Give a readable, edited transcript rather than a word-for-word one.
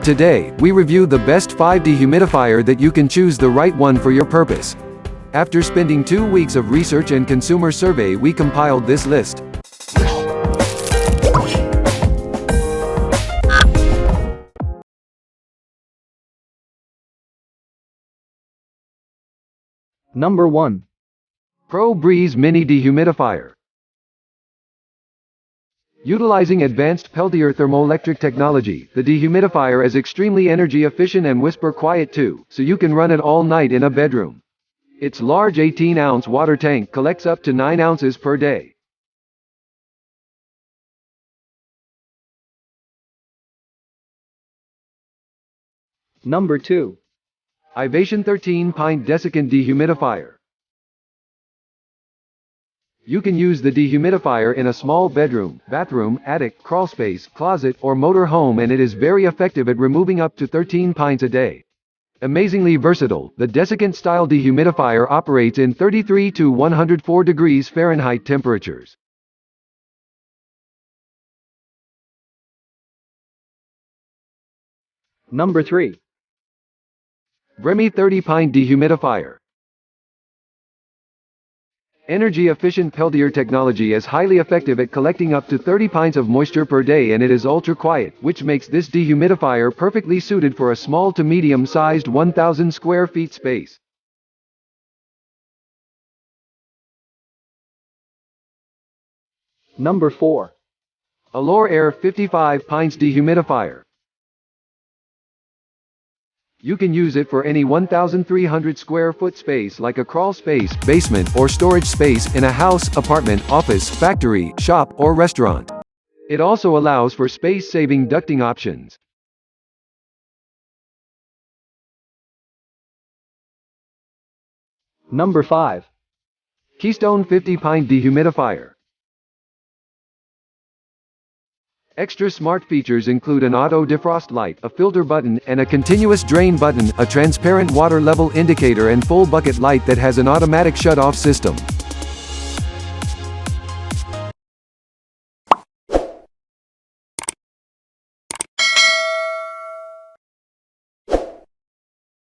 Today, we review the best 5 dehumidifier that you can choose the right one for your purpose. After spending 2 weeks of research and consumer survey, we compiled this list. Number 1. Pro Breeze Mini Dehumidifier. Utilizing advanced Peltier thermoelectric technology, the dehumidifier is extremely energy efficient and whisper quiet too, so you can run it all night in a bedroom. Its large 18-ounce water tank collects up to 9 ounces per day. Number 2. Ivation 13 Pint Desiccant Dehumidifier. You can use the dehumidifier in a small bedroom, bathroom, attic, crawlspace, closet, or motor home, and it is very effective at removing up to 13 pints a day. Amazingly versatile, the desiccant-style dehumidifier operates in 33 to 104 degrees Fahrenheit temperatures. Number 3. Remy 30 Pint Dehumidifier. Energy-efficient Peltier technology is highly effective at collecting up to 30 pints of moisture per day, and it is ultra-quiet, which makes this dehumidifier perfectly suited for a small to medium-sized 1,000 square feet space. Number 4. Allure Air 55 Pints Dehumidifier. You can use it for any 1,300 square foot space like a crawl space, basement, or storage space in a house, apartment, office, factory, shop, or restaurant. It also allows for space-saving ducting options. Number 5. Keystone 50 Pint Dehumidifier. Extra smart features include an auto defrost light, a filter button, and a continuous drain button, a transparent water level indicator, and full bucket light that has an automatic shut-off system.